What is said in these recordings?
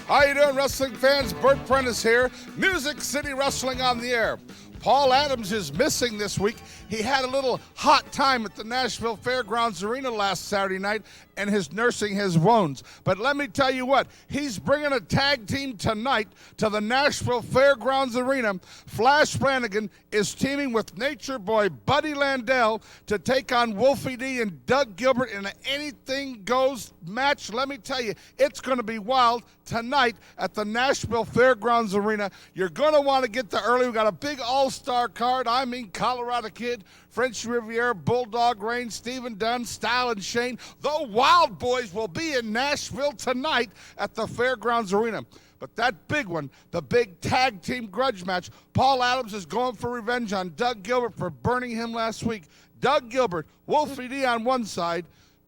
How you doing, wrestling fans? Bert Prentice here. Music City Wrestling on the air. Paul Adams is missing this week. He had a little hot time at the Nashville Fairgrounds Arena last Saturday night, and his nursing his wounds. But let me tell you what, he's bringing a tag team tonight to the Nashville Fairgrounds Arena. Flash Flanagan is teaming with Nature Boy Buddy Landell to take on Wolfie D and Doug Gilbert in an anything goes match. Let me tell you, it's going to be wild tonight at the Nashville Fairgrounds Arena. You're going to want to get there early. We've got a big all-star card. I mean, Colorado Kid, Frenchy, Riviera, Bulldog, Rain, Steven Dunn, Style, and Shane. The Wild Boys will be in Nashville tonight at the Fairgrounds Arena. But that big one, the big tag team grudge match, Paul Adams is going for revenge on Doug Gilbert for burning him last week. Doug Gilbert, Wolfie D on one side,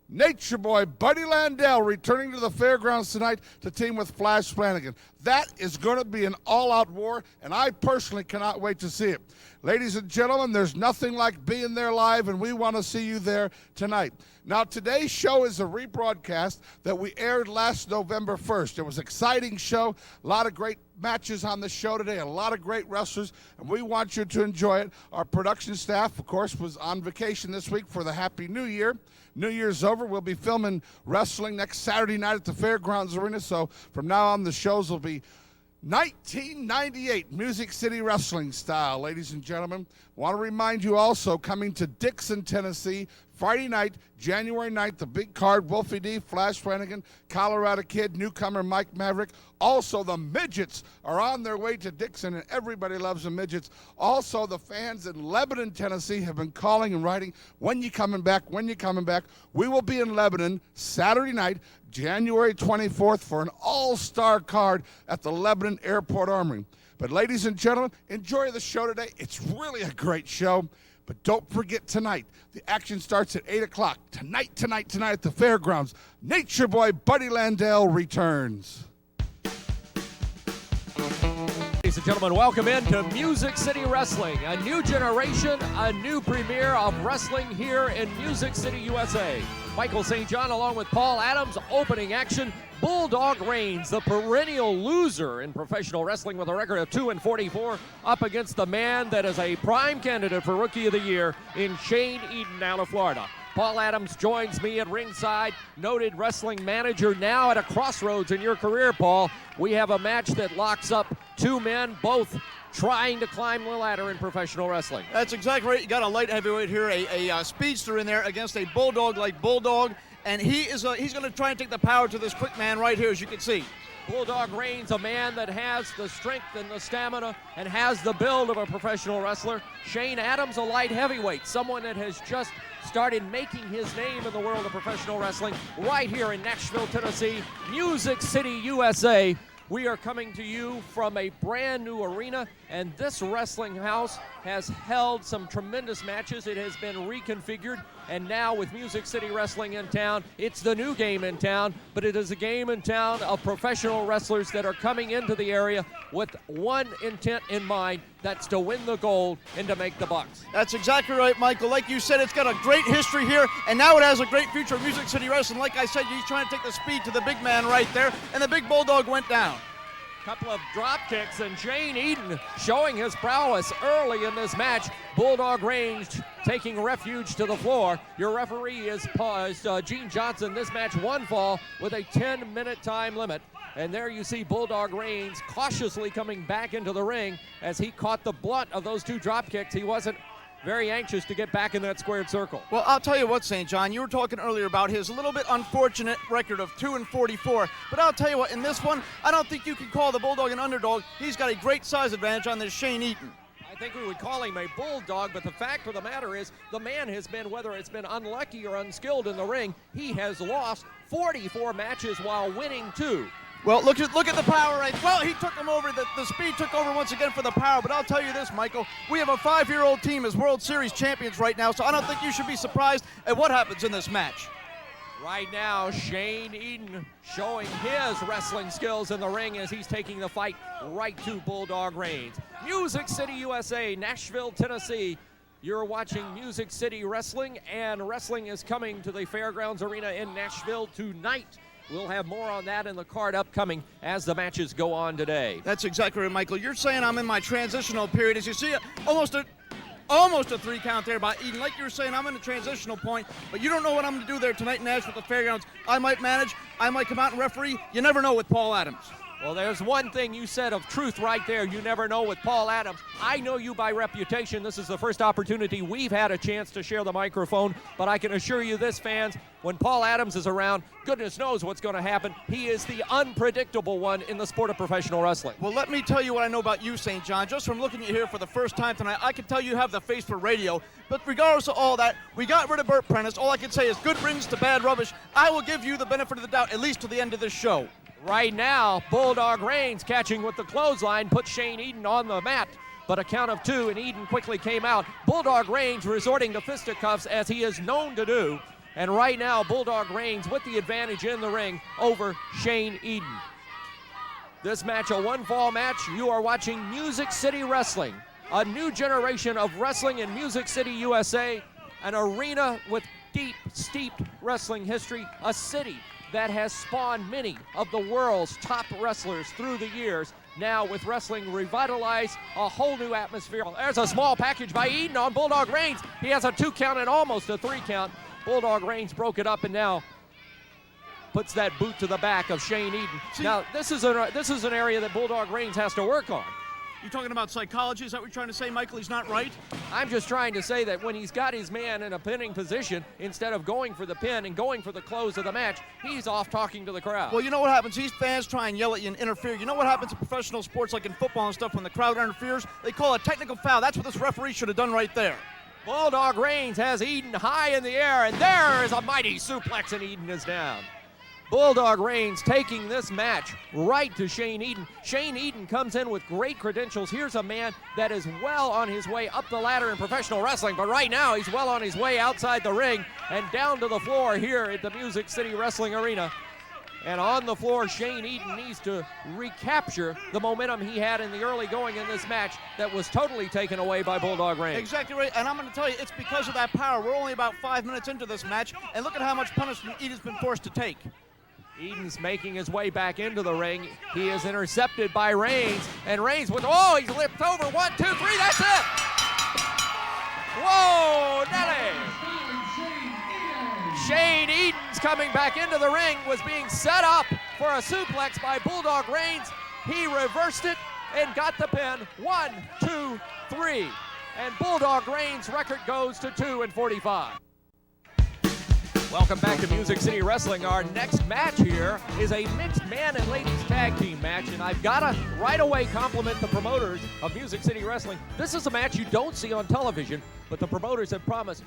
Nature Boy Buddy Landell returning to the fairgrounds tonight to team with Flash Flanagan. That is going to be an all-out war, and I personally cannot wait to see it. Ladies and gentlemen, there's nothing like being there live, and we want to see you there tonight. Now, today's show is a rebroadcast that we aired last November 1st. It was an exciting show, a lot of great matches on the show today, a lot of great wrestlers, and we want you to enjoy it. Our production staff, of course, was on vacation this week for the Happy New Year. New Year's over. We'll be filming wrestling next Saturday night at the Fairgrounds Arena, so from now on the shows will be 1998 Music City Wrestling style, ladies and gentlemen. Want to remind you also, coming to Dixon, Tennessee, Friday night, January 9th, the big card, Wolfie D, Flash Flanagan, Colorado Kid, newcomer Mike Maverick. Also, the Midgets are on their way to Dixon, and everybody loves the Midgets. Also, the fans in Lebanon, Tennessee have been calling and writing, when you coming back, when you coming back. We will be in Lebanon Saturday night, January 24th, for an all-star card at the Lebanon Airport Armory. But ladies and gentlemen, enjoy the show today. It's really a great show. But don't forget tonight, the action starts at 8 o'clock. Tonight at the fairgrounds, Nature Boy Buddy Landell returns. Ladies and gentlemen, welcome into Music City Wrestling, a new generation, a new premiere of wrestling here in Music City, USA. Michael St. John along with Paul Adams, opening action. Bulldog Reigns, the perennial loser in professional wrestling with a record of 2-44, up against the man that is a prime candidate for Rookie of the Year in Shane Eden out of Florida. Paul Adams joins me at ringside, noted wrestling manager, now at a crossroads in your career, Paul. We have a match that locks up two men, both trying to climb the ladder in professional wrestling. That's exactly right. You got a light heavyweight here, a speedster in there against a bulldog like Bulldog, and he's going to try and take the power to this quick man right here, as you can see. Bulldog Reigns, a man that has the strength and the stamina and has the build of a professional wrestler. Shane Adams, a light heavyweight, someone that has just started making his name in the world of professional wrestling right here in Nashville, Tennessee, Music City, USA. We are coming to you from a brand new arena, and this wrestling house has held some tremendous matches. It has been reconfigured, and now with Music City Wrestling in town, it's the new game in town, but it is a game in town of professional wrestlers that are coming into the area with one intent in mind, that's to win the gold and to make the bucks. That's exactly right, Michael. Like you said, it's got a great history here, and now it has a great future of Music City Wrestling. Like I said, he's trying to take the speed to the big man right there, and the big Bulldog went down. Couple of drop kicks, and Shane Eden showing his prowess early in this match. Bulldog Reigns taking refuge to the floor. Your referee is Gene Johnson. This match one fall with a 10-minute time limit. And there you see Bulldog Reigns cautiously coming back into the ring as he caught the blunt of those two drop kicks. He wasn't very anxious to get back in that squared circle. Well, I'll tell you what, St. John, you were talking earlier about his little bit unfortunate record of 2-44, but I'll tell you what, in this one, I don't think you can call the Bulldog an underdog. He's got a great size advantage on this Shane Eden. I think we would call him a bulldog, but the fact of the matter is the man has been, whether it's been unlucky or unskilled in the ring, he has lost 44 matches while winning 2. Well, look at the power right. Well, he took him over. The speed took over once again for the power. But I'll tell you this, Michael, we have a 5-year-old team as World Series champions right now, so I don't think you should be surprised at what happens in this match. Right now, Shane Eden showing his wrestling skills in the ring as he's taking the fight right to Bulldog Reigns. Music City, USA, Nashville, Tennessee. You're watching Music City Wrestling, and wrestling is coming to the Fairgrounds Arena in Nashville tonight. We'll have more on that in the card upcoming as the matches go on today. That's exactly right, Michael. You're saying I'm in my transitional period. As you see, almost a 3 count there by Eden. Like you were saying, I'm in the transitional point, but you don't know what I'm going to do there tonight in Nashville at the Fairgrounds. I might manage. I might come out and referee. You never know with Paul Adams. Well, there's one thing you said of truth right there. You never know with Paul Adams. I know you by reputation. This is the first opportunity we've had a chance to share the microphone, but I can assure you this, fans, when Paul Adams is around, goodness knows what's going to happen. He is the unpredictable one in the sport of professional wrestling. Well, let me tell you what I know about you, St. John. Just from looking at you here for the first time tonight, I can tell you have the face for radio. But regardless of all that, we got rid of Burt Prentice. All I can say is good rings to bad rubbish. I will give you the benefit of the doubt, at least to the end of this show. Right now, Bulldog Reigns catching with the clothesline puts Shane Eden on the mat, but a count of 2 and Eden quickly came out. Bulldog Reigns resorting to fisticuffs as he is known to do, and right now Bulldog Reigns with the advantage in the ring over Shane Eden. This match, a one-fall match. You are watching Music City Wrestling, a new generation of wrestling in Music City, USA, an arena with deep, steeped wrestling history, a city that has spawned many of the world's top wrestlers through the years. Now with wrestling revitalized, a whole new atmosphere. There's a small package by Eden on Bulldog Reigns. He has a 2 count and almost a 3 count. Bulldog Reigns broke it up and now puts that boot to the back of Shane Eden. Now this is an area that Bulldog Reigns has to work on. You talking about psychology? Is that what you're trying to say, Michael? He's not right? I'm just trying to say that when he's got his man in a pinning position, instead of going for the pin and going for the close of the match, he's off talking to the crowd. Well, you know what happens? These fans try and yell at you and interfere. You know what happens in professional sports like in football and stuff when the crowd interferes? They call it a technical foul. That's what this referee should have done right there. Bulldog Reigns has Eden high in the air, and there is a mighty suplex, and Eden is down. Bulldog Reigns taking this match right to Shane Eden. Shane Eden comes in with great credentials. Here's a man that is well on his way up the ladder in professional wrestling, but right now he's well on his way outside the ring and down to the floor here at the Music City Wrestling Arena. And on the floor, Shane Eden needs to recapture the momentum he had in the early going in this match that was totally taken away by Bulldog Reigns. Exactly right, and I'm going to tell you, it's because of that power. We're only about 5 minutes into this match, and look at how much punishment Eden's been forced to take. Eden's making his way back into the ring. He is intercepted by Reigns, and Reigns with, oh, he's lipped over. 1, 2, 3, that's it. Whoa, Nelly. Shane Eden's coming back into the ring, was being set up for a suplex by Bulldog Reigns. He reversed it and got the pin. 1, 2, 3. And Bulldog Reigns' record goes to 2-45. Welcome back to Music City Wrestling. Our next match here is a mixed man and ladies tag team match, and I've got to right away compliment the promoters of Music City Wrestling. This is a match you don't see on television, but the promoters have promised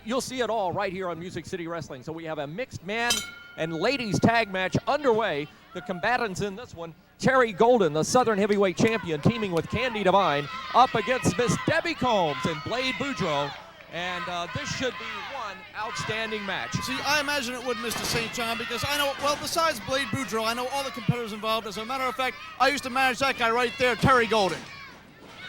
you'll see it all right here on Music City Wrestling. So we have a mixed man and ladies tag match underway. The combatants in this one, Terry Golden, the Southern Heavyweight Champion, teaming with Candi Devine, up against Miss Debbie Combs and Blade Boudreaux. And this should be one outstanding match. See, I imagine it would, Mr. St. John, because I know, well, besides Blade Boudreaux, I know all the competitors involved. As a matter of fact, I used to manage that guy right there, Terry Golden.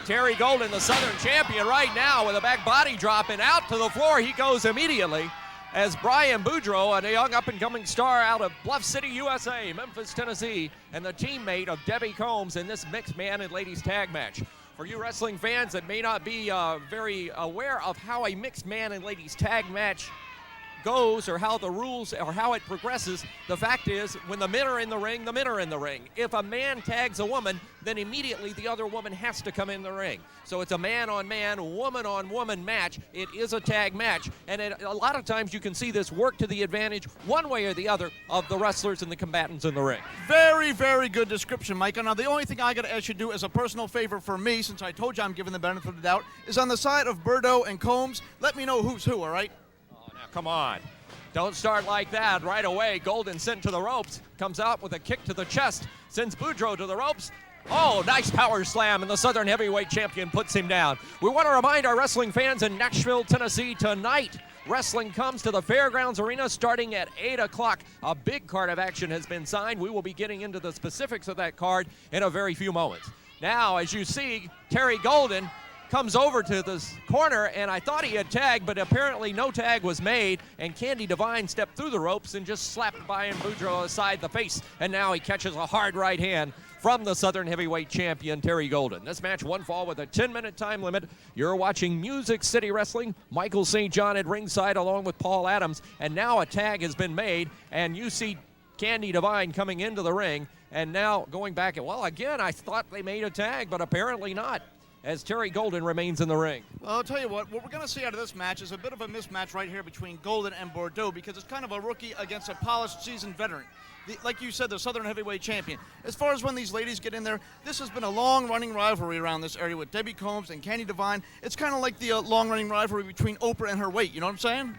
Terry Golden, the Southern champion right now with a back body drop, and out to the floor he goes immediately as Brian Boudreaux, a young up-and-coming star out of Bluff City, USA, Memphis, Tennessee, and the teammate of Debbie Combs in this mixed man and ladies tag match. For you wrestling fans that may not be very aware of how a mixed man and ladies tag match goes or how the rules or how it progresses, the fact is when the men are in the ring, the men are in the ring. If a man tags a woman, then immediately the other woman has to come in the ring. So it's a man-on-man, woman-on-woman match. It is a tag match, and a lot of times you can see this work to the advantage one way or the other of the wrestlers and the combatants in the ring. Very, very good description, Mike. Now, the only thing I got to ask you to do as a personal favor for me, since I told you I'm giving the benefit of the doubt, is on the side of Boudreaux and Combs, let me know who's who, all right? Now, come on. Don't start like that right away. Golden sent to the ropes. Comes out with a kick to the chest. Sends Boudreaux to the ropes. Oh, nice power slam, and the Southern Heavyweight Champion puts him down. We want to remind our wrestling fans in Nashville, Tennessee, tonight, wrestling comes to the Fairgrounds Arena starting at 8 o'clock. A big card of action has been signed. We will be getting into the specifics of that card in a very few moments. Now, as you see, Terry Golden comes over to this corner, and I thought he had tagged, but apparently no tag was made, and Candi Devine stepped through the ropes and just slapped Brian Boudreaux aside the face, and now he catches a hard right hand from the Southern Heavyweight Champion, Terry Golden. This match, one fall with a 10-minute time limit. You're watching Music City Wrestling. Michael St. John at ringside along with Paul Adams, and now a tag has been made, and you see Candi Devine coming into the ring, and now going back, and well, again, I thought they made a tag, but apparently not, as Terry Golden remains in the ring. Well, I'll tell you what we're going to see out of this match is a bit of a mismatch right here between Golden and Boudreaux, because it's kind of a rookie against a polished, seasoned veteran. Like you said, the Southern Heavyweight Champion. As far as when these ladies get in there, this has been a long-running rivalry around this area with Debbie Combs and Candi Devine. It's kind of like the long-running rivalry between Oprah and her weight, you know what I'm saying?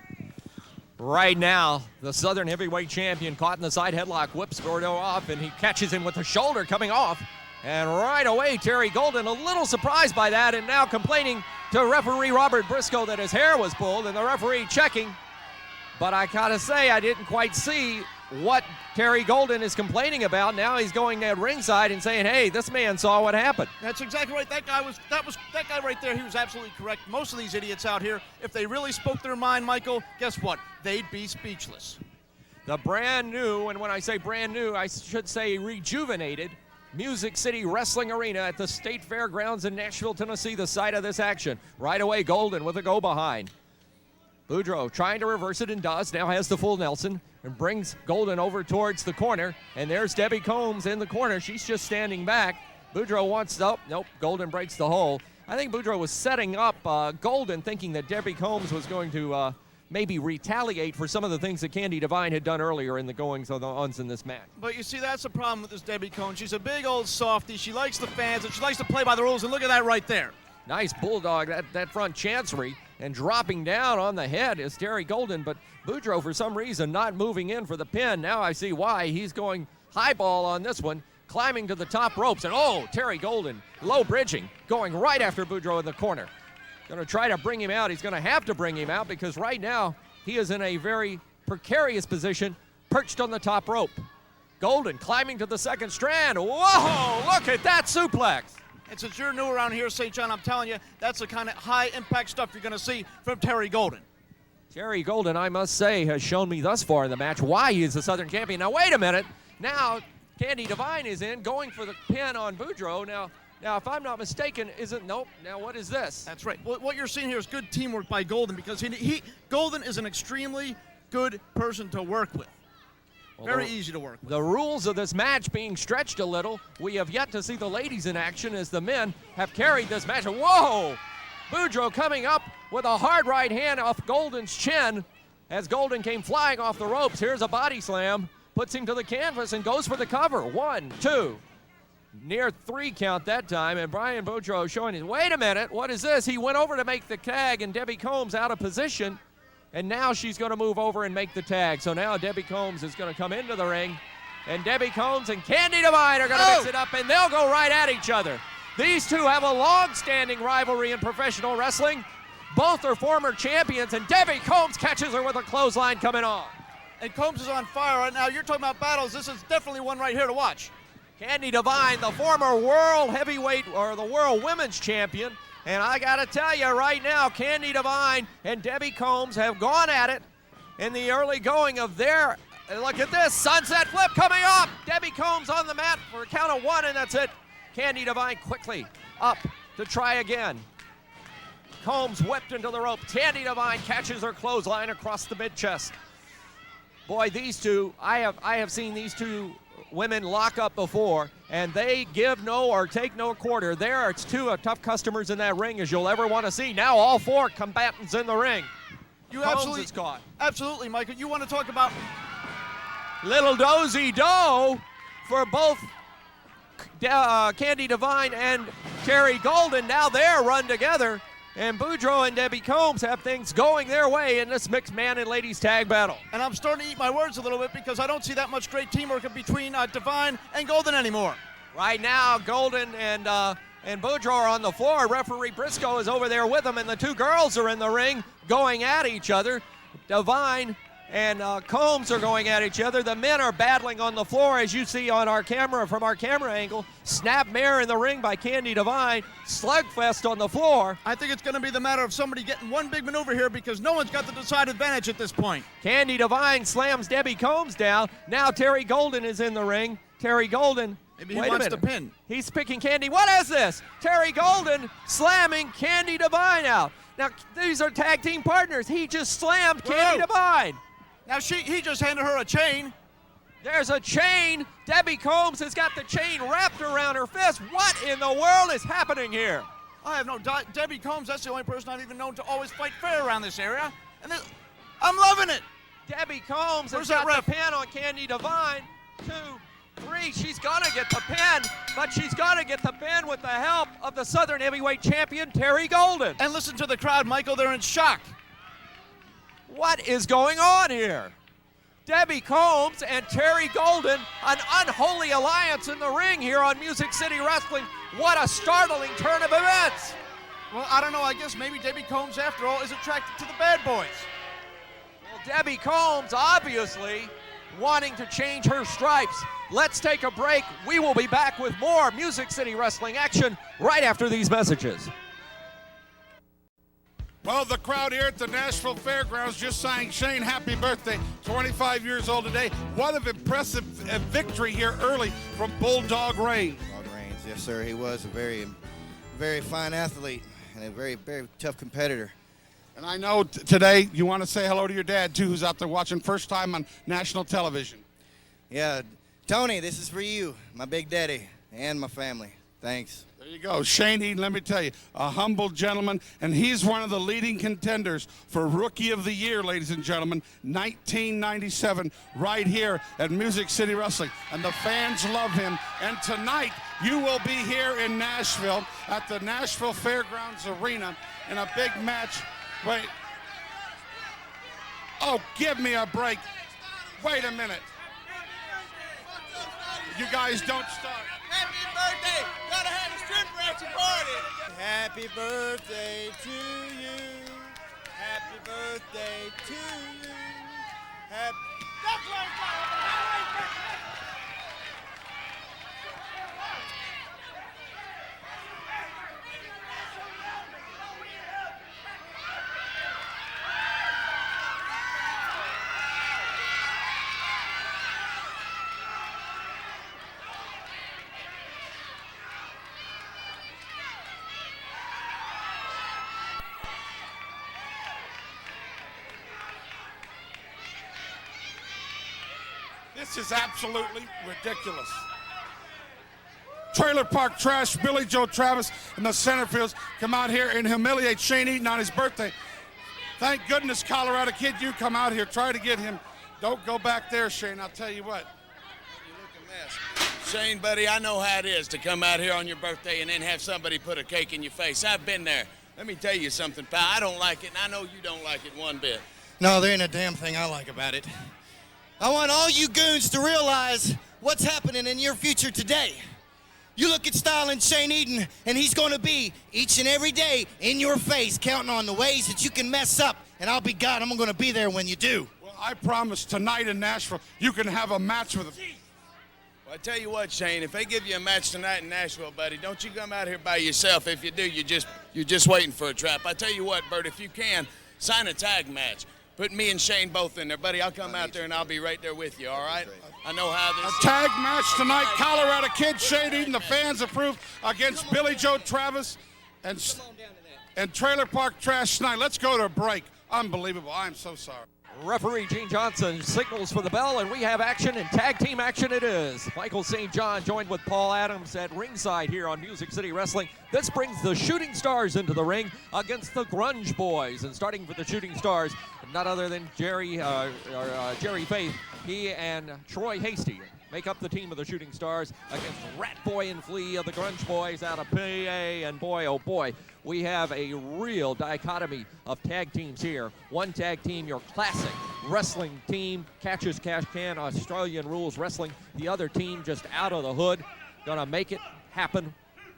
Right now, the Southern Heavyweight Champion caught in the side headlock, whips Boudreaux off, and he catches him with the shoulder coming off. And right away, Terry Golden a little surprised by that, and now complaining to referee Robert Briscoe that his hair was pulled, and the referee checking. But I gotta say, I didn't quite see what Terry Golden is complaining about. Now he's going at ringside and saying, hey, this man saw what happened. That's exactly right. That guy right there, he was absolutely correct. Most of these idiots out here, if they really spoke their mind, Michael, guess what? They'd be speechless. The brand new, and when I say brand new, I should say rejuvenated, Music City Wrestling Arena at the State Fairgrounds in Nashville, Tennessee, the site of this action. Right away, Golden with a go behind. Boudreaux trying to reverse it and does. Now has the full Nelson and brings Golden over towards the corner. And there's Debbie Combs in the corner. She's just standing back. Boudreaux wants, oh, nope, Golden breaks the hold. I think Boudreaux was setting up Golden, thinking that Debbie Combs was going to maybe retaliate for some of the things that Candi Devine had done earlier in the goings-ons in this match. But you see, that's the problem with this Debbie Combs. She's a big old softie. She likes the fans, and she likes to play by the rules, and look at that right there. Nice bulldog, that front chancery, and dropping down on the head is Terry Golden, but Boudreaux, for some reason, not moving in for the pin. Now I see why. He's going high ball on this one, climbing to the top ropes, and oh, Terry Golden, low bridging, going right after Boudreaux in the corner. Going to try to bring him out. He's going to have to bring him out because right now he is in a very precarious position, perched on the top rope. Golden climbing to the second strand. Whoa, look at that suplex. And since you're new around here, St. John, I'm telling you, that's the kind of high-impact stuff you're going to see from Terry Golden. Terry Golden, I must say, has shown me thus far in the match why he is the Southern Champion. Now, wait a minute. Now, Candi Devine is in, going for the pin on Boudreaux. Now, if I'm not mistaken, nope. Now, what is this? That's right. What you're seeing here is good teamwork by Golden, because Golden is an extremely good person to work with. Very easy to work with. The rules of this match being stretched a little. We have yet to see the ladies in action as the men have carried this match. Whoa! Boudreaux coming up with a hard right hand off Golden's chin as Golden came flying off the ropes. Here's a body slam, puts him to the canvas and goes for the cover. 1, 2, near 3 count that time, and Brian Boudreaux showing him, wait a minute, what is this? He went over to make the tag, and Debbie Combs out of position. And now she's going to move over and make the tag. So now Debbie Combs is going to come into the ring. And Debbie Combs and Candi Devine are going to mix it up, and they'll go right at each other. These two have a long-standing rivalry in professional wrestling. Both are former champions, and Debbie Combs catches her with a clothesline coming on. And Combs is on fire right now. You're talking about battles. This is definitely one right here to watch. Candi Devine, the former world heavyweight, or the world women's champion. And I got to tell you right now, Candi Devine and Debbie Combs have gone at it in the early going of their, look at this, sunset flip coming up. Debbie Combs on the mat for a count of 1, and that's it. Candi Devine quickly up to try again. Combs whipped into the rope. Candi Devine catches her clothesline across the mid-chest. Boy, these two, I have seen these two women lock up before, and they give no or take no quarter. There, it's two tough customers in that ring as you'll ever want to see. Now all 4 combatants in the ring. You Combs is caught. Absolutely, Michael. You want to talk about little dozy-do for both Candi Devine and Terry Golden. Now they're run together, and Boudreaux and Debbie Combs have things going their way in this mixed man and ladies tag battle. And I'm starting to eat my words a little bit because I don't see that much great teamwork between Devine and Golden anymore. Right now, Golden and Boudreaux are on the floor. Referee Briscoe is over there with them, and the two girls are in the ring going at each other. Devine and Combs are going at each other. The men are battling on the floor, as you see on our camera, from our camera angle. Snapmare in the ring by Candi Devine. Slugfest on the floor. I think it's going to be the matter of somebody getting one big maneuver here because no one's got the decided advantage at this point. Candi Devine slams Debbie Combs down. Now Terry Golden is in the ring. Terry Golden. Maybe he wants to pin. He's picking Candi. What is this? Terry Golden slamming Candi Devine out. Now, these are tag team partners. He just slammed Candi Devine. Now he just handed her a chain. There's a chain. Debbie Combs has got the chain wrapped around her fist. What in the world is happening here? I have no doubt. Debbie Combs, that's the only person I've even known to always fight fair around this area. And I'm loving it. Debbie Combs has Where's got that the pin on Candi Devine. 2, 3. She's going to get the pin, but she's going to get the pin with the help of the Southern Heavyweight Champion, Terry Golden. And listen to the crowd, Michael. They're in shock. What is going on here? Debbie Combs and Terry Golden, an unholy alliance in the ring here on Music City Wrestling. What a startling turn of events. Well, I don't know. I guess maybe Debbie Combs, after all, is attracted to the bad boys. Well, Debbie Combs, obviously, wanting to change her stripes. Let's take a break. We will be back with more Music City Wrestling action right after these messages. Well, the crowd here at the Nashville Fairgrounds just sang Shane happy birthday, 25 years old today. What an impressive victory here early from Bulldog Reigns. Bulldog Reigns, yes, sir. He was a very, very fine athlete and a very, very tough competitor. And I know today you want to say hello to your dad, too, who's out there watching first time on national television. Yeah, Tony, this is for you, my big daddy, and my family. Thanks. There you go. Shane Eden, let me tell you, a humble gentleman, and he's one of the leading contenders for Rookie of the Year, ladies and gentlemen, 1997, right here at Music City Wrestling. And the fans love him. And tonight, you will be here in Nashville at the Nashville Fairgrounds Arena in a big match. Wait. Oh, give me a break. Wait a minute. You guys don't start. Happy birthday! Gotta have a strip action party! Happy birthday to you. Happy birthday to you. Happy... That's what it's like. This is absolutely ridiculous. Trailer Park Trash, Billy Joe Travis, and the Centerfolds come out here and humiliate Shane Eden on his birthday. Thank goodness, Colorado Kid, you come out here. Try to get him. Don't go back there, Shane. I'll tell you what. You look a mess. Shane, buddy, I know how it is to come out here on your birthday and then have somebody put a cake in your face. I've been there. Let me tell you something, pal. I don't like it, and I know you don't like it one bit. No, there ain't a damn thing I like about it. I want all you goons to realize what's happening in your future today. You look at styling Shane Eden, and he's going to be each and every day in your face, counting on the ways that you can mess up. And I'll be God, I'm going to be there when you do. Well, I promise tonight in Nashville, you can have a match with him. Well, I tell you what, Shane, if they give you a match tonight in Nashville, buddy, don't you come out here by yourself. If you do, you're just waiting for a trap. I tell you what, Bert, if you can, sign a tag match. Put me and Shane both in there, buddy. I'll come out there and I'll be right there with you, all right? I know how this A tag match tonight, Colorado Kid, Shane Eden, the fans approve, against Billy Joe Travis and Trailer Park Trash tonight. Let's go to a break. Unbelievable. I'm so sorry. Referee Gene Johnson signals for the bell, and we have action, and tag team action it is. Michael St. John joined with Paul Adams at ringside here on Music City Wrestling. This brings the Shooting Stars into the ring against the Grunge Boys. And starting for the Shooting Stars, none other than Jerry Faith. He and Troy Hasty make up the team of the Shooting Stars against Rat Boy and Flea of the Grunge Boys out of PA. And boy, oh boy, we have a real dichotomy of tag teams here. One tag team, your classic wrestling team, catches cash can, Australian rules wrestling. The other team just out of the hood, gonna make it happen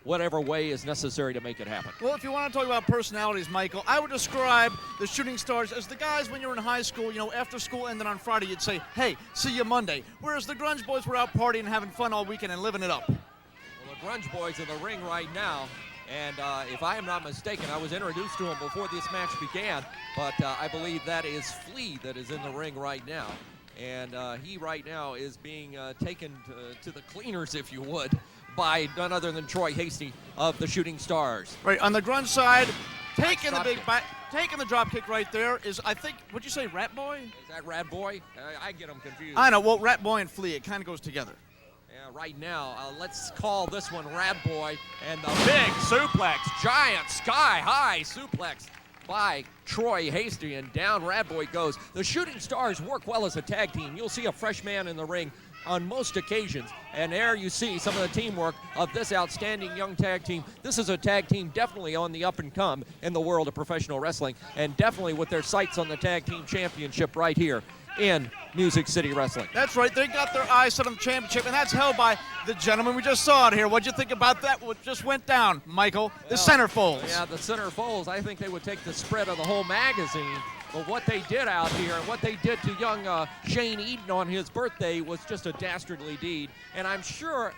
whatever way is necessary to make it happen. Well, if you want to talk about personalities, Michael, I would describe the Shooting Stars as the guys when you were in high school, after school ended on Friday, you'd say, hey, see you Monday. Whereas the Grunge boys were out partying and having fun all weekend and living it up. Well, the Grunge boys in the ring right now, and if I am not mistaken, I was introduced to him before this match began, but I believe that is Flea that is in the ring right now. And he right now is being taken to the cleaners, if you would, by none other than Troy Hasty of the Shooting Stars. Right, on the Grunge side, taking the drop kick right there is, I think, what'd you say, Rat Boy? Is that Rat Boy? I get them confused. I know, well, Rat Boy and Flea, it kind of goes together. Yeah, right now, let's call this one Rat Boy, and the big suplex, giant sky-high suplex by Troy Hasty, and down Rat Boy goes. The Shooting Stars work well as a tag team. You'll see a fresh man in the ring on most occasions, and there you see some of the teamwork of this outstanding young tag team. This is a tag team definitely on the up and come in the world of professional wrestling, and definitely with their sights on the tag team championship right here in Music City Wrestling. That's right, they got their eyes set on the championship, and that's held by the gentleman we just saw it here. What'd you think about that? What just went down, Michael? The Centerfolds. Yeah, the Centerfolds. I think they would take the spread of the whole magazine. But what they did out here and what they did to young Shane Eden on his birthday was just a dastardly deed. And I'm sure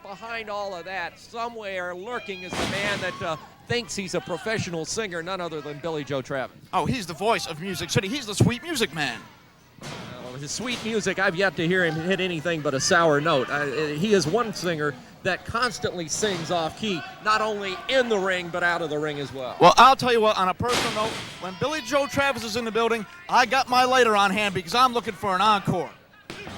behind all of that, somewhere lurking is the man that thinks he's a professional singer, none other than Billy Joe Travis. Oh, he's the voice of Music City. He's the sweet music man. His sweet music, I've yet to hear him hit anything but a sour note. He is one singer that constantly sings off key, not only in the ring, but out of the ring as well. Well, I'll tell you what, on a personal note, when Billy Joe Travis is in the building, I got my lighter on hand because I'm looking for an encore.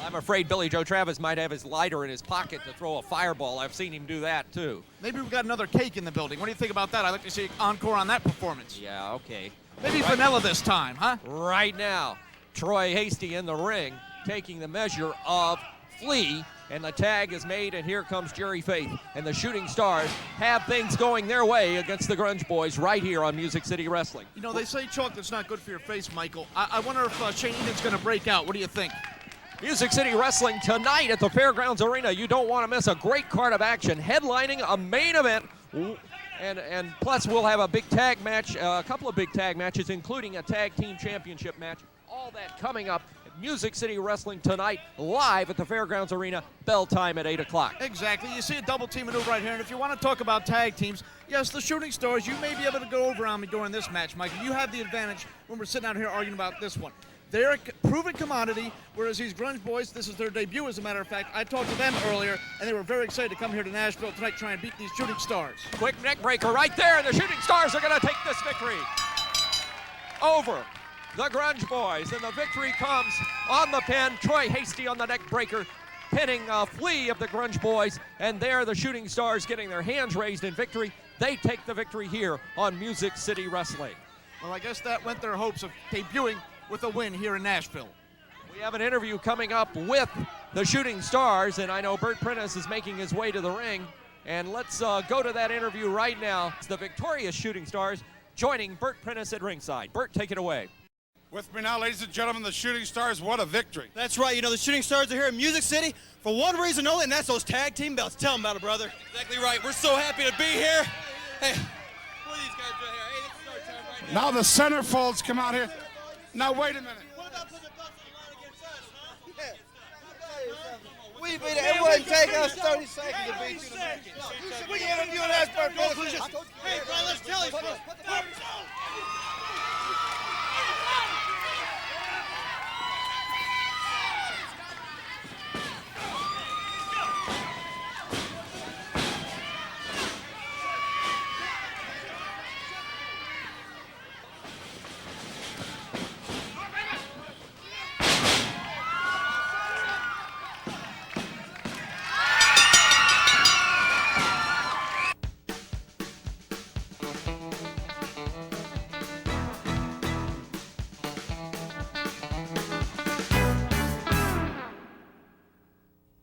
I'm afraid Billy Joe Travis might have his lighter in his pocket to throw a fireball. I've seen him do that, too. Maybe we've got another cake in the building. What do you think about that? I'd like to see an encore on that performance. Yeah, okay. Maybe vanilla this time, huh? Right now, Troy Hasty in the ring, taking the measure of Flea, and the tag is made, and here comes Jerry Faith. And the Shooting Stars have things going their way against the Grunge Boys right here on Music City Wrestling. You know, they say chocolate's not good for your face, Michael. I wonder if Shane Eden's going to break out. What do you think? Music City Wrestling tonight at the Fairgrounds Arena. You don't want to miss a great card of action, headlining a main event. And plus, we'll have a big tag match, a couple of big tag matches, including a tag team championship match. All that coming up at Music City Wrestling tonight, live at the Fairgrounds Arena, bell time at 8 o'clock. Exactly. You see a double team maneuver right here. And if you want to talk about tag teams, yes, the Shooting Stars, you may be able to go over on me during this match, Michael. You have the advantage when we're sitting out here arguing about this one. They're a proven commodity, whereas these Grunge boys, this is their debut, as a matter of fact. I talked to them earlier, and they were very excited to come here to Nashville tonight, try and beat these Shooting Stars. Quick neck breaker right there, and the Shooting Stars are going to take this victory over the Grunge boys, and the victory comes on the pin. Troy Hasty on the neck breaker, pinning Flea of the Grunge boys, and there the Shooting Stars getting their hands raised in victory. They take the victory here on Music City Wrestling. Well, I guess that went their hopes of debuting with a win here in Nashville. We have an interview coming up with the Shooting Stars, and I know Bert Prentice is making his way to the ring, and let's go to that interview right now. It's the victorious Shooting Stars joining Bert Prentice at ringside. Bert, take it away. With me now, ladies and gentlemen, the Shooting Stars. What a victory. That's right. You know, the Shooting Stars are here in Music City for one reason only, and that's those tag team belts. Tell them about it, brother. Exactly right. We're so happy to be here. Hey, what are these guys doing here? Hey, this is our time right now. Now the Centerfolds come out here. Now, wait a minute. What about putting the belts on the line against us, huh? Yeah. We beat it. It wouldn't take us 30 seconds to beat you. We interviewing us, Bert. Hey, bro, let's tell you.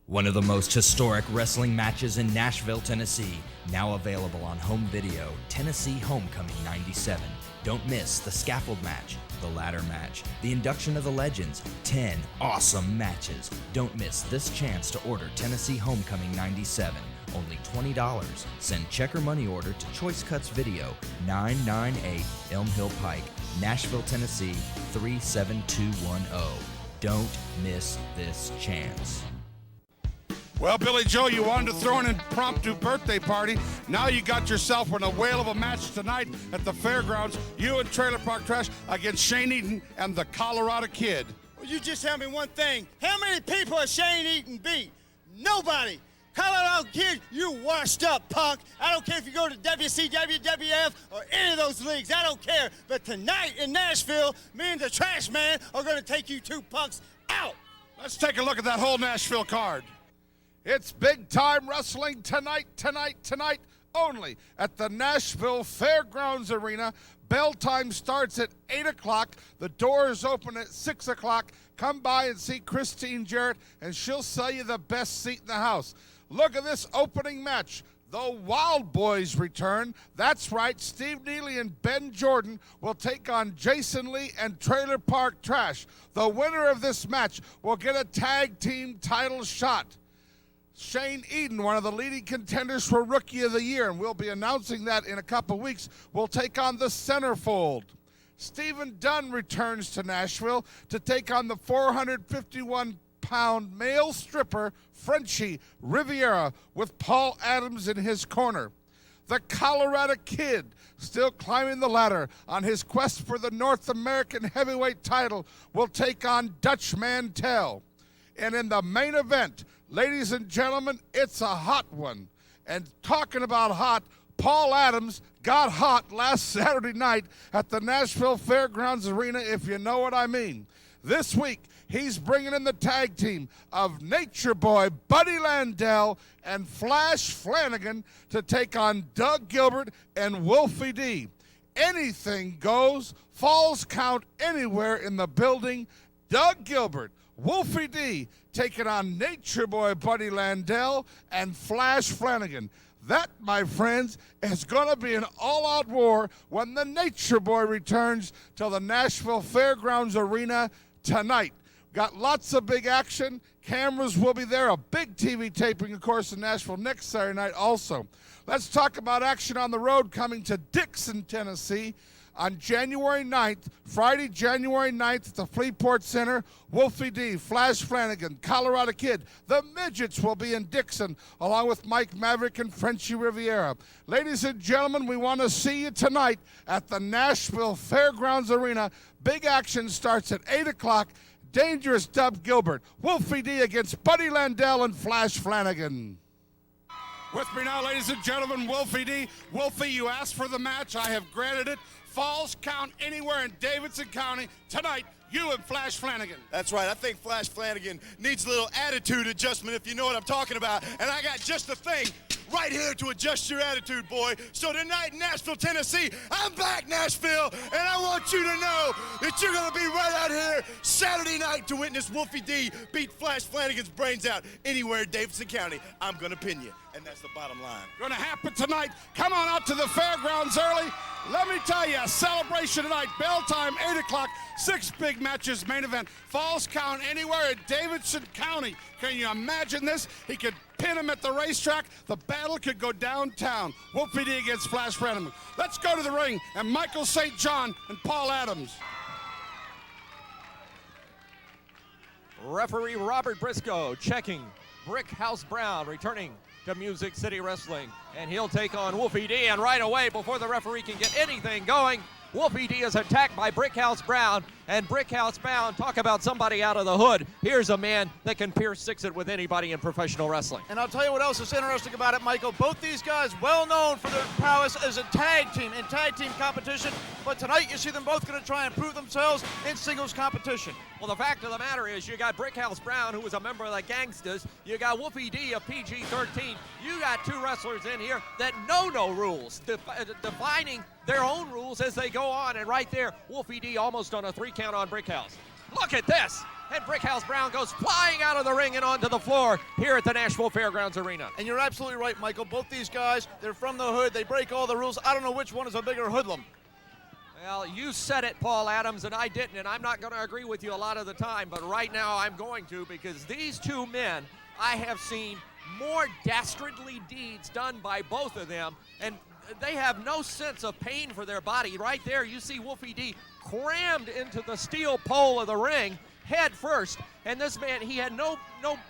One of the most historic wrestling matches in Nashville, Tennessee, now available on home video, Tennessee Homecoming '97. Don't miss the scaffold match, the ladder match, the induction of the legends, 10 awesome matches. Don't miss this chance to order Tennessee Homecoming 97. Only $20. Send check or money order to Choice Cuts Video, 998 Elm Hill Pike, Nashville, Tennessee 37210. Don't miss this chance. Well, Billy Joe, you wanted to throw an impromptu birthday party. Now you got yourself in a whale of a match tonight at the fairgrounds. You and Trailer Park Trash against Shane Eaton and the Colorado Kid. Well, you just tell me one thing. How many people has Shane Eaton beat? Nobody. Colorado Kid, you washed up, punk. I don't care if you go to WCW, WWF, or any of those leagues. I don't care. But tonight in Nashville, me and the Trash Man are going to take you two punks out. Let's take a look at that whole Nashville card. It's big time wrestling tonight, only at the Nashville Fairgrounds Arena. Bell time starts at 8 o'clock. The doors open at 6 o'clock. Come by and see Christine Jarrett, and she'll sell you the best seat in the house. Look at this opening match. The Wild Boys return. That's right, Steve Neely and Ben Jordan will take on Jason Lee and Trailer Park Trash. The winner of this match will get a tag team title shot. Shane Eaton, one of the leading contenders for Rookie of the Year, and we'll be announcing that in a couple weeks, will take on the Centerfold. Stephen Dunn returns to Nashville to take on the 451-pound male stripper, Frenchy Riviera, with Paul Adams in his corner. The Colorado Kid, still climbing the ladder on his quest for the North American heavyweight title, will take on Dutch Mantel. And in the main event, ladies and gentlemen, it's a hot one. And talking about hot, Paul Adams got hot last Saturday night at the Nashville Fairgrounds Arena, if you know what I mean. This week, he's bringing in the tag team of Nature Boy Buddy Landell and Flash Flanagan to take on Doug Gilbert and Wolfie D. Anything goes, falls count anywhere in the building. Doug Gilbert, Wolfie D taking on Nature Boy Buddy Landell and Flash Flanagan. That, my friends, is going to be an all-out war when the Nature Boy returns to the Nashville Fairgrounds Arena tonight. Got lots of big action. Cameras will be there. A big TV taping, of course, in Nashville next Saturday night also. Let's talk about action on the road coming to Dixon, Tennessee. On January 9th, Friday, January 9th at the Freeport Center, Wolfie D, Flash Flanagan, Colorado Kid, the Midgets will be in Dixon, along with Mike Maverick and Frenchy Riviera. Ladies and gentlemen, we want to see you tonight at the Nashville Fairgrounds Arena. Big action starts at 8 o'clock. Dangerous Doug Gilbert, Wolfie D against Buddy Landell and Flash Flanagan. With me now, ladies and gentlemen, Wolfie D. Wolfie, you asked for the match. I have granted it. Falls count anywhere in Davidson County. Tonight, you and Flash Flanagan. That's right. I think Flash Flanagan needs a little attitude adjustment, if you know what I'm talking about. And I got just the thing right here to adjust your attitude, boy. So tonight in Nashville, Tennessee, I'm back, Nashville, and I want you to know that you're going to be right out here Saturday night to witness Wolfie D beat Flash Flanagan's brains out anywhere in Davidson County. I'm going to pin you, and that's the bottom line. Going to happen tonight. Come on out to the fairgrounds early. Let me tell you, a celebration tonight. Bell time, 8 o'clock. 6 big matches, main event. Falls count anywhere in Davidson County. Can you imagine this? He could pin him at the racetrack. The battle could go downtown. Wolfie D against Flash Flanagan. Let's go to the ring, and Michael St. John and Paul Adams. Referee Robert Briscoe checking. Brickhouse Brown returning to Music City Wrestling, and he'll take on Wolfie D, and right away, before the referee can get anything going, Wolfie D is attacked by Brickhouse Brown, and Brickhouse Brown, talk about somebody out of the hood. Here's a man that can pierce six-it with anybody in professional wrestling. And I'll tell you what else is interesting about it, Michael. Both these guys well known for their prowess as a tag team in tag team competition, but tonight you see them both going to try and prove themselves in singles competition. Well, the fact of the matter is you got Brickhouse Brown, who was a member of the Gangsters. You got Wolfie D of PG-13. You got two wrestlers in here that know no rules, defining their own rules as they go on. And right there, Wolfie D almost on a 3 count on Brickhouse. Look at this. And Brickhouse Brown goes flying out of the ring and onto the floor here at the Nashville Fairgrounds Arena. And you're absolutely right, Michael. Both these guys, they're from the hood. They break all the rules. I don't know which one is a bigger hoodlum. Well, you said it, Paul Adams, and I didn't, and I'm not going to agree with you a lot of the time, but right now I'm going to, because these two men, I have seen more dastardly deeds done by both of them, and they have no sense of pain for their body. Right there, you see Wolfie D crammed into the steel pole of the ring, head first, and this man, he had no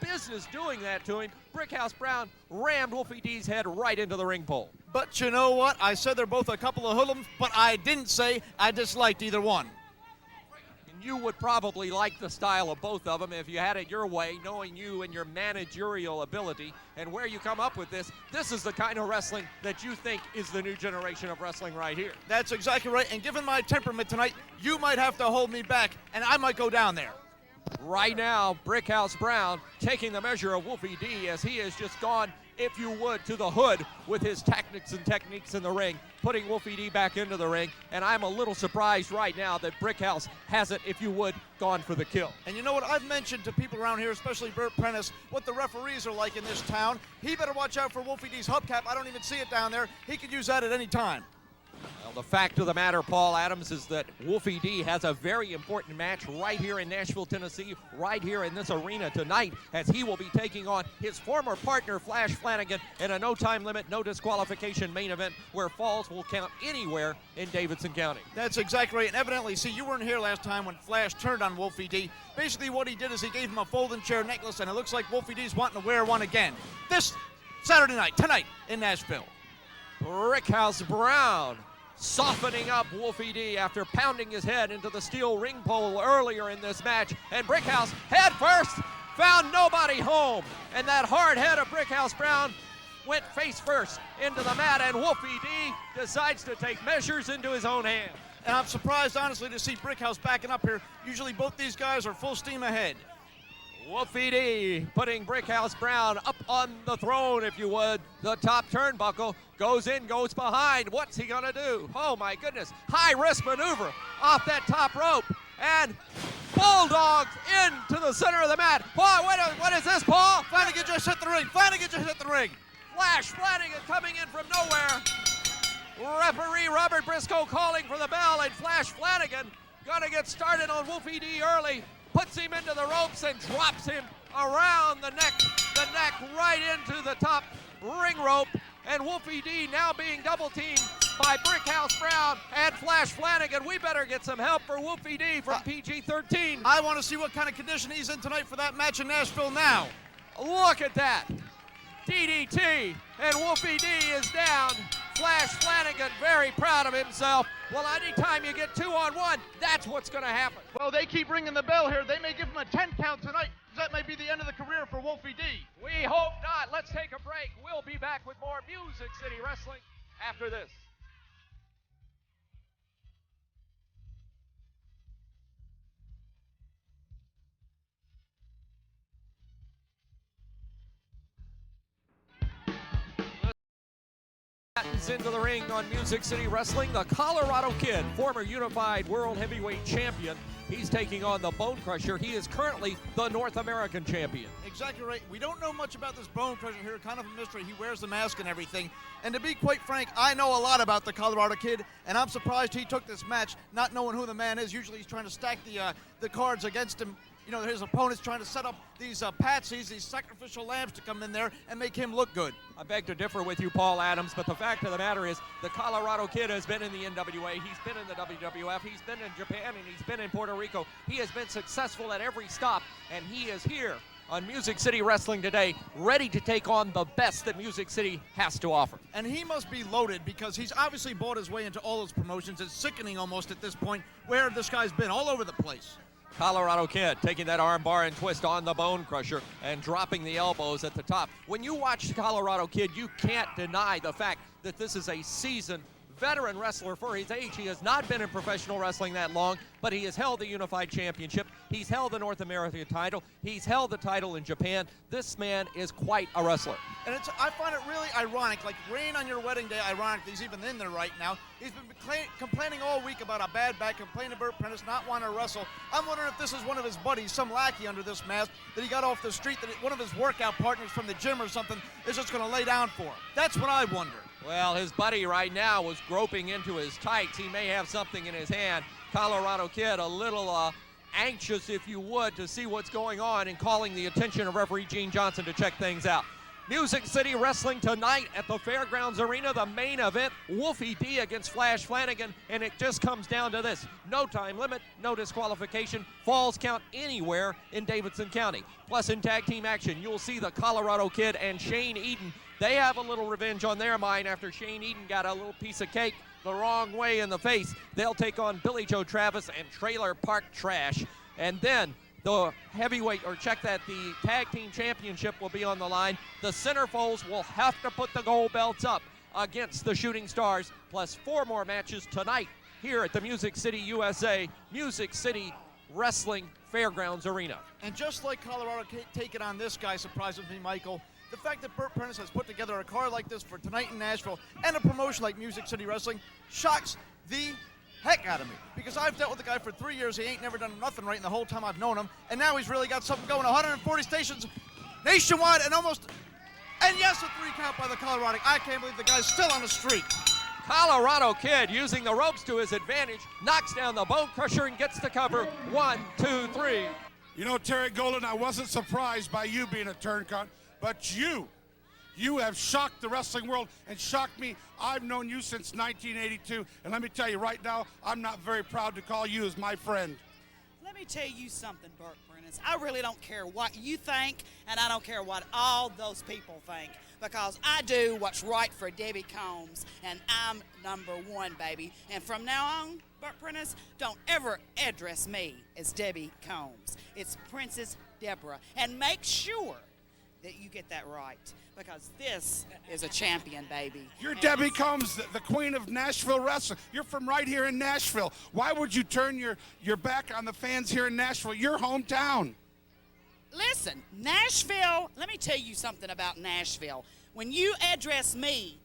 business doing that to him. Brickhouse Brown rammed Wolfie D's head right into the ring pole. But you know what? I said they're both a couple of hoodlums, but I didn't say I disliked either one. And you would probably like the style of both of them if you had it your way, knowing you and your managerial ability and where you come up with this. This is the kind of wrestling that you think is the new generation of wrestling right here. That's exactly right, and given my temperament tonight, you might have to hold me back, and I might go down there. Right now, Brickhouse Brown taking the measure of Wolfie D as he has just gone, if you would, to the hood with his tactics and techniques in the ring, putting Wolfie D back into the ring. And I'm a little surprised right now that Brickhouse hasn't, if you would, gone for the kill. And you know what? I've mentioned to people around here, especially Burt Prentice, what the referees are like in this town. He better watch out for Wolfie D's hubcap. I don't even see it down there. He could use that at any time. Well, the fact of the matter, Paul Adams, is that Wolfie D has a very important match right here in Nashville, Tennessee, right here in this arena tonight, as he will be taking on his former partner, Flash Flanagan, in a no-time limit, no disqualification main event where falls will count anywhere in Davidson County. That's exactly right, and evidently, see, you weren't here last time when Flash turned on Wolfie D. Basically, what he did is he gave him a folding chair necklace, and it looks like Wolfie D's wanting to wear one again. This Saturday night, tonight, in Nashville. Brickhouse Brown softening up Wolfie D after pounding his head into the steel ring pole earlier in this match. And Brickhouse, head first, found nobody home. And that hard head of Brickhouse Brown went face first into the mat, and Wolfie D decides to take measures into his own hands. And I'm surprised, honestly, to see Brickhouse backing up here. Usually both these guys are full steam ahead. Wolfie D putting Brickhouse Brown up on the throne, if you would. The top turnbuckle goes in, goes behind. What's he gonna do? Oh my goodness, high risk maneuver off that top rope. And Bulldog into the center of the mat. Paul, what is this, Paul? Flanagan just hit the ring. Flanagan just hit the ring. Flash Flanagan coming in from nowhere. Referee Robert Briscoe calling for the bell, and Flash Flanagan gonna get started on Wolfie D early. Puts him into the ropes and drops him around the neck right into the top ring rope. And Wolfie D now being double teamed by Brickhouse Brown and Flash Flanagan. We better get some help for Wolfie D from PG-13. I want to see what kind of condition he's in tonight for that match in Nashville now. Look at that. DDT, and Wolfie D is down. Flash Flanagan very proud of himself. Well, anytime you get 2-on-1, that's what's going to happen. Well, they keep ringing the bell here. They may give him a 10 count tonight. That may be the end of the career for Wolfie D. We hope not. Let's take a break. We'll be back with more Music City Wrestling after this. Into the ring on Music City Wrestling, the Colorado Kid, former Unified World Heavyweight Champion. He's taking on the Bonecrusher. He is currently the North American Champion. Exactly right. We don't know much about this Bonecrusher here, kind of a mystery. He wears the mask and everything. And to be quite frank, I know a lot about the Colorado Kid, and I'm surprised he took this match not knowing who the man is. Usually he's trying to stack the cards against him. You know, his opponent's trying to set up these patsies, these sacrificial lambs to come in there and make him look good. I beg to differ with you, Paul Adams, but the fact of the matter is the Colorado Kid has been in the NWA, he's been in the WWF, he's been in Japan, and he's been in Puerto Rico. He has been successful at every stop, and he is here on Music City Wrestling today, ready to take on the best that Music City has to offer. And he must be loaded because he's obviously bought his way into all those promotions. It's sickening almost at this point where this guy's been, all over the place. Colorado Kid taking that arm bar and twist on the Bonecrusher and dropping the elbows at the top. When you watch Colorado Kid, you can't deny the fact that this is a seasoned veteran wrestler for his age. He has not been in professional wrestling that long, but he has held the Unified Championship. He's held the North American title. He's held the title in Japan. This man is quite a wrestler. And I find it really ironic, like rain on your wedding day, ironic that he's even in there right now. He's been complaining all week about a bad back, complaining to Burt Prentice, not wanting to wrestle. I'm wondering if this is one of his buddies, some lackey under this mask that he got off the street, that one of his workout partners from the gym or something is just going to lay down for him. That's what I wonder. Well, his buddy right now was groping into his tights. He may have something in his hand. Colorado Kid a little anxious, if you would, to see what's going on and calling the attention of referee Gene Johnson to check things out. Music City Wrestling tonight at the Fairgrounds Arena, the main event, Wolfie D against Flash Flanagan, and it just comes down to this. No time limit, no disqualification, falls count anywhere in Davidson County. Plus in tag team action, you'll see the Colorado Kid and Shane Eden. They have a little revenge on their mind after Shane Eden got a little piece of cake the wrong way in the face. They'll take on Billy Joe Travis and Trailer Park Trash. And then the heavyweight, or check that, the tag team championship will be on the line. The Centerfolds will have to put the gold belts up against the Shooting Stars, plus 4 more matches tonight here at the Music City USA, Music City Wrestling Fairgrounds Arena. And just like Colorado taking on this guy surprises me, Michael. The fact that Burt Prentice has put together a card like this for tonight in Nashville and a promotion like Music City Wrestling shocks the heck out of me, because I've dealt with the guy for 3 years. He ain't never done nothing right in the whole time I've known him, and now he's really got something going. 140 stations nationwide, and yes, a 3 count by the Colorado. I can't believe the guy's still on the street. Colorado Kid using the ropes to his advantage, knocks down the Bonecrusher and gets the cover. 1, 2, 3. You know, Terry Golden, I wasn't surprised by you being a turncoat, but you have shocked the wrestling world and shocked me. I've known you since 1982, and let me tell you right now, I'm not very proud to call you as my friend. Let me tell you something, Burt Prentice. I really don't care what you think, and I don't care what all those people think, because I do what's right for Debbie Combs, and I'm #1, baby. And from now on, Burt Prentice, don't ever address me as Debbie Combs. It's Princess Deborah, and make sure that you get that right, because this is a champion, baby. You're Debbie Combs, the queen of Nashville wrestling. You're from right here in Nashville. Why would you turn your back on the fans here in Nashville, your hometown? Listen, Nashville, let me tell you something about Nashville. When you address me,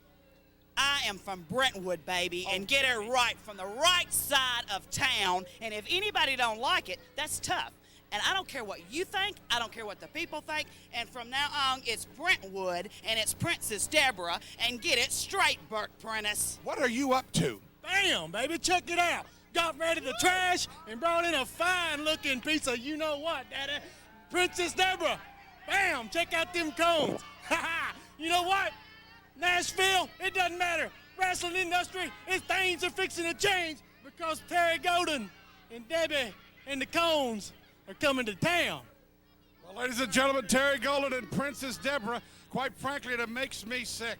I am from Brentwood, baby, and get it right, from the right side of town, and if anybody don't like it, that's tough. And I don't care what you think. I don't care what the people think. And from now on, it's Brentwood, and it's Princess Deborah. And get it straight, Burt Prentice. What are you up to? Bam, baby, check it out. Got rid of the trash and brought in a fine-looking piece of you-know-what, Daddy. Princess Deborah. Bam, check out them cones. Ha-ha. You know what? Nashville, it doesn't matter. Wrestling industry, things are fixing to change because Terry Golden and Debbie and the cones are coming to town. Well, ladies and gentlemen, Terry Golden and Princess Deborah, quite frankly, it makes me sick.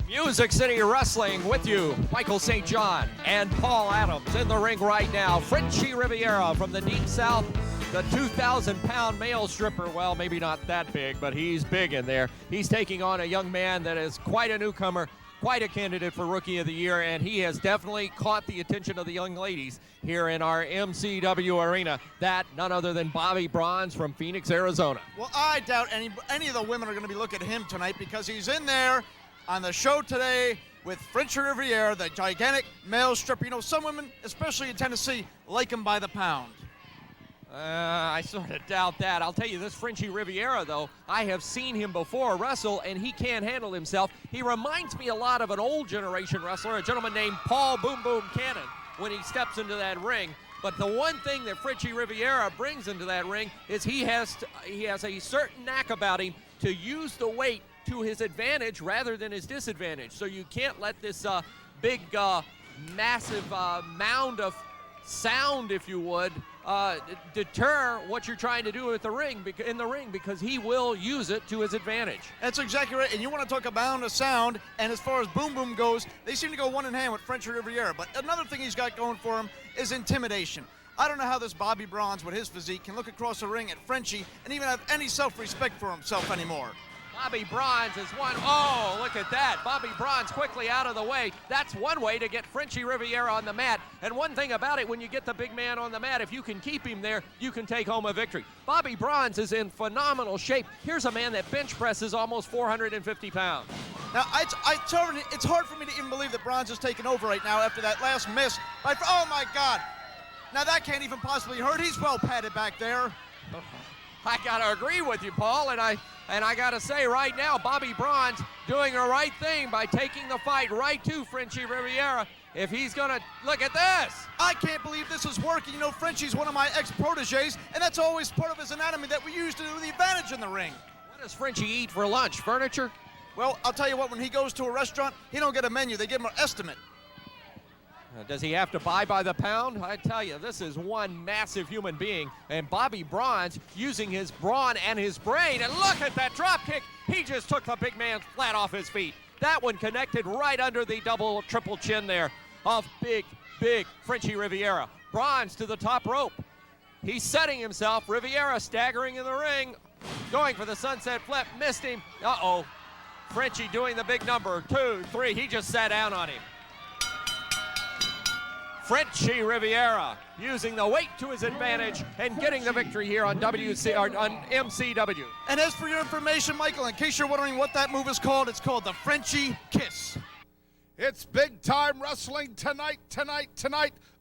Music City Wrestling with you, Michael St. John and Paul Adams in the ring right now. Frenchy Riviera from the Deep South, the 2,000-pound male stripper. Well, maybe not that big, but he's big in there. He's taking on a young man that is quite a newcomer, quite a candidate for Rookie of the Year, and he has definitely caught the attention of the young ladies here in our MCW arena. That, none other than Bobby Brawnz from Phoenix, Arizona. Well, I doubt any of the women are going to be looking at him tonight, because he's in there on the show today with Frenchy Riviera, the gigantic male stripper. You know, some women, especially in Tennessee, like him by the pound. I sort of doubt that. I'll tell you this, Frenchy Riviera, though, I have seen him before wrestle, and he can't handle himself. He reminds me a lot of an old generation wrestler, a gentleman named Paul Boom Boom Cannon, when he steps into that ring. But the one thing that Frenchy Riviera brings into that ring is he has a certain knack about him to use the weight to his advantage rather than his disadvantage. So you can't let this big, massive mound of sound, if you would, deter what you're trying to do in the ring, because he will use it to his advantage. That's exactly right. And you want to talk about a sound, and as far as Boom Boom goes, they seem to go one in hand with Frenchy Riviera. But another thing he's got going for him is intimidation. I don't know how this Bobby Brawnz, with his physique, can look across the ring at Frenchy and even have any self-respect for himself anymore. Bobby Brawnz is one. Oh, look at that. Bobby Brawnz quickly out of the way. That's one way to get Frenchy Riviera on the mat. And one thing about it, when you get the big man on the mat, if you can keep him there, you can take home a victory. Bobby Brawnz is in phenomenal shape. Here's a man that bench presses almost 450 pounds. Now, it's hard for me to even believe that Brawnz is taking over right now after that last miss. Oh, my God. Now, that can't even possibly hurt. He's well padded back there. I gotta agree with you, Paul, and I gotta say right now, Bobby Brawnz doing the right thing by taking the fight right to Frenchy Riviera. If he's gonna look at this. I can't believe this is working. You know, Frenchy's one of my ex-proteges, and that's always part of his anatomy that we use to do the advantage in the ring. What does Frenchy eat for lunch? Furniture? Well, I'll tell you what, when he goes to a restaurant, he don't get a menu. They give him an estimate. Does he have to buy by the pound? I tell you, this is one massive human being. And Bobby Brawnz using his brawn and his brain. And look at that drop kick. He just took the big man flat off his feet. That one connected right under the double, triple chin there of big Frenchy Riviera. Brawnz to the top rope. He's setting himself. Riviera staggering in the ring. Going for the sunset flip. Missed him. Uh-oh. Frenchy doing the big number. 2, 3. He just sat down on him. Frenchy Riviera using the weight to his advantage and getting the victory here on MCW. And as for your information, Michael, in case you're wondering what that move is called, it's called the Frenchy Kiss. It's big time wrestling tonight,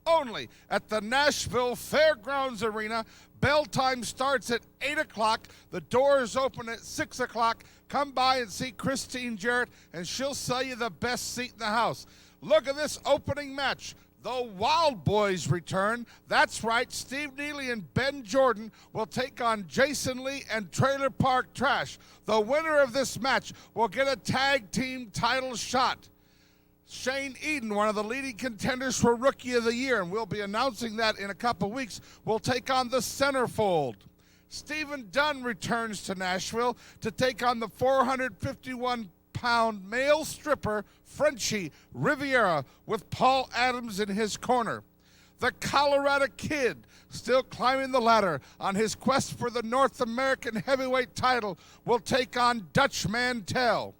only at the Nashville Fairgrounds Arena. Bell time starts at 8 o'clock. The doors open at 6 o'clock. Come by and see Christine Jarrett, and she'll sell you the best seat in the house. Look at this opening match. The Wild Boys return. That's right, Steve Neely and Ben Jordan will take on Jason Lee and Trailer Park Trash. The winner of this match will get a tag team title shot. Shane Eden, one of the leading contenders for Rookie of the Year, and we'll be announcing that in a couple weeks, will take on the Centerfold. Stephen Dunn returns to Nashville to take on the 451-pound male stripper Frenchy Riviera with Paul Adams in his corner. The Colorado Kid, still climbing the ladder on his quest for the North American heavyweight title, will take on Dutch Mantel.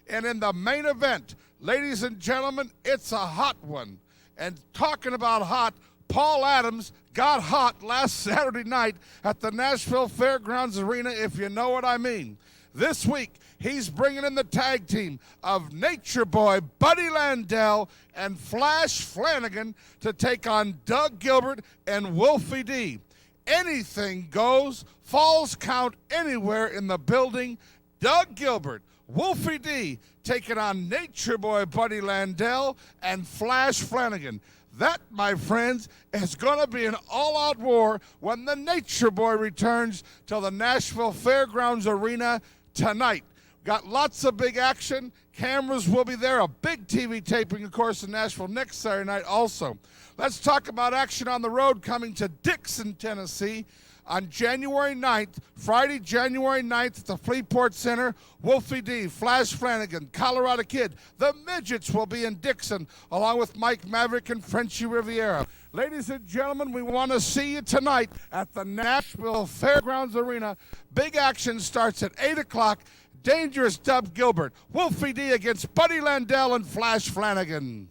And in the main event, ladies and gentlemen, it's a hot one. And talking about hot, Paul Adams got hot last Saturday night at the Nashville Fairgrounds Arena, if you know what I mean. This week, he's bringing in the tag team of Nature Boy Buddy Landell and Flash Flanagan to take on Doug Gilbert and Wolfie D. Anything goes, falls count anywhere in the building. Doug Gilbert, Wolfie D taking on Nature Boy Buddy Landell and Flash Flanagan. That, my friends, is going to be an all-out war when the Nature Boy returns to the Nashville Fairgrounds Arena tonight. Got lots of big action. Cameras will be there. A big TV taping, of course, in Nashville next Saturday night also. Let's talk about action on the road coming to Dixon, Tennessee on January 9th, Friday, January 9th at the Freeport Center. Wolfie D, Flash Flanagan, Colorado Kid. The Midgets will be in Dixon along with Mike Maverick and Frenchy Riviera. Ladies and gentlemen, we want to see you tonight at the Nashville Fairgrounds Arena. Big action starts at 8 o'clock. Dangerous Doug Gilbert, Wolfie D against Buddy Landell and Flash Flanagan.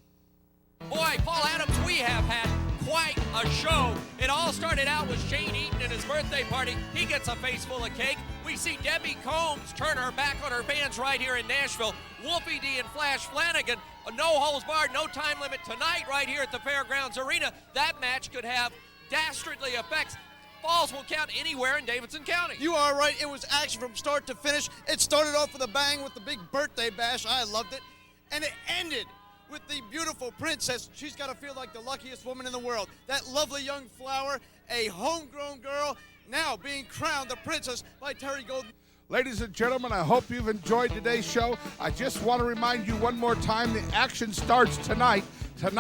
Boy, Paul Adams, we have had quite a show. It all started out with Shane Eaton at his birthday party. He gets a face full of cake. We see Debbie Combs turn her back on her fans right here in Nashville. Wolfie D and Flash Flanagan, no holds barred, no time limit tonight right here at the Fairgrounds Arena. That match could have dastardly effects. Falls will count anywhere in Davidson County. You are right. It was action from start to finish. It started off with a bang with the big birthday bash. I loved it. And it ended with the beautiful princess. She's got to feel like the luckiest woman in the world. That lovely young flower, a homegrown girl, now being crowned the princess by Terry Golden. Ladies and gentlemen, I hope you've enjoyed today's show. I just want to remind you one more time, the action starts tonight at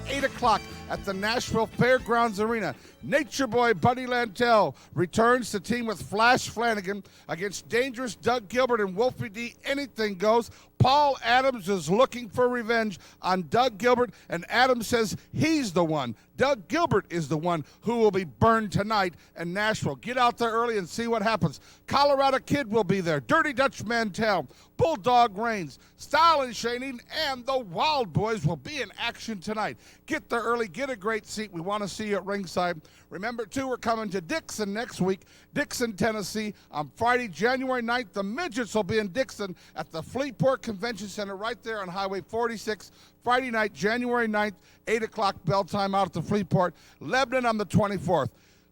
8 o'clock at the Nashville Fairgrounds Arena. Nature Boy Buddy Landell returns to team with Flash Flanagan against Dangerous Doug Gilbert and Wolfie D. Anything goes. Paul Adams is looking for revenge on Doug Gilbert, and Adams says he's the one. Doug Gilbert is the one who will be burned tonight in Nashville. Get out there early and see what happens. Colorado Kid will be there. Dirty Dutch Mantel, Bulldog Reigns, Style and Shane Eaton, and the Wild Boys will be in action tonight. Get there early, get a great seat. We want to see you at ringside. Remember, too, we're coming to Dixon next week, Dixon, Tennessee, on Friday, January 9th. The Midgets will be in Dixon at the Freeport Convention Center right there on Highway 46. Friday night, January 9th, 8 o'clock bell time out at the Freeport. Lebanon on the 24th.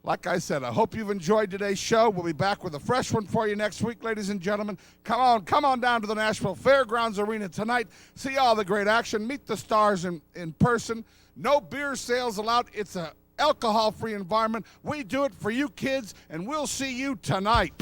Like I said, I hope you've enjoyed today's show. We'll be back with a fresh one for you next week, ladies and gentlemen. Come on down to the Nashville Fairgrounds Arena tonight. See all the great action. Meet the stars in person. No beer sales allowed. It's a alcohol-free environment. We do it for you kids, and we'll see you tonight.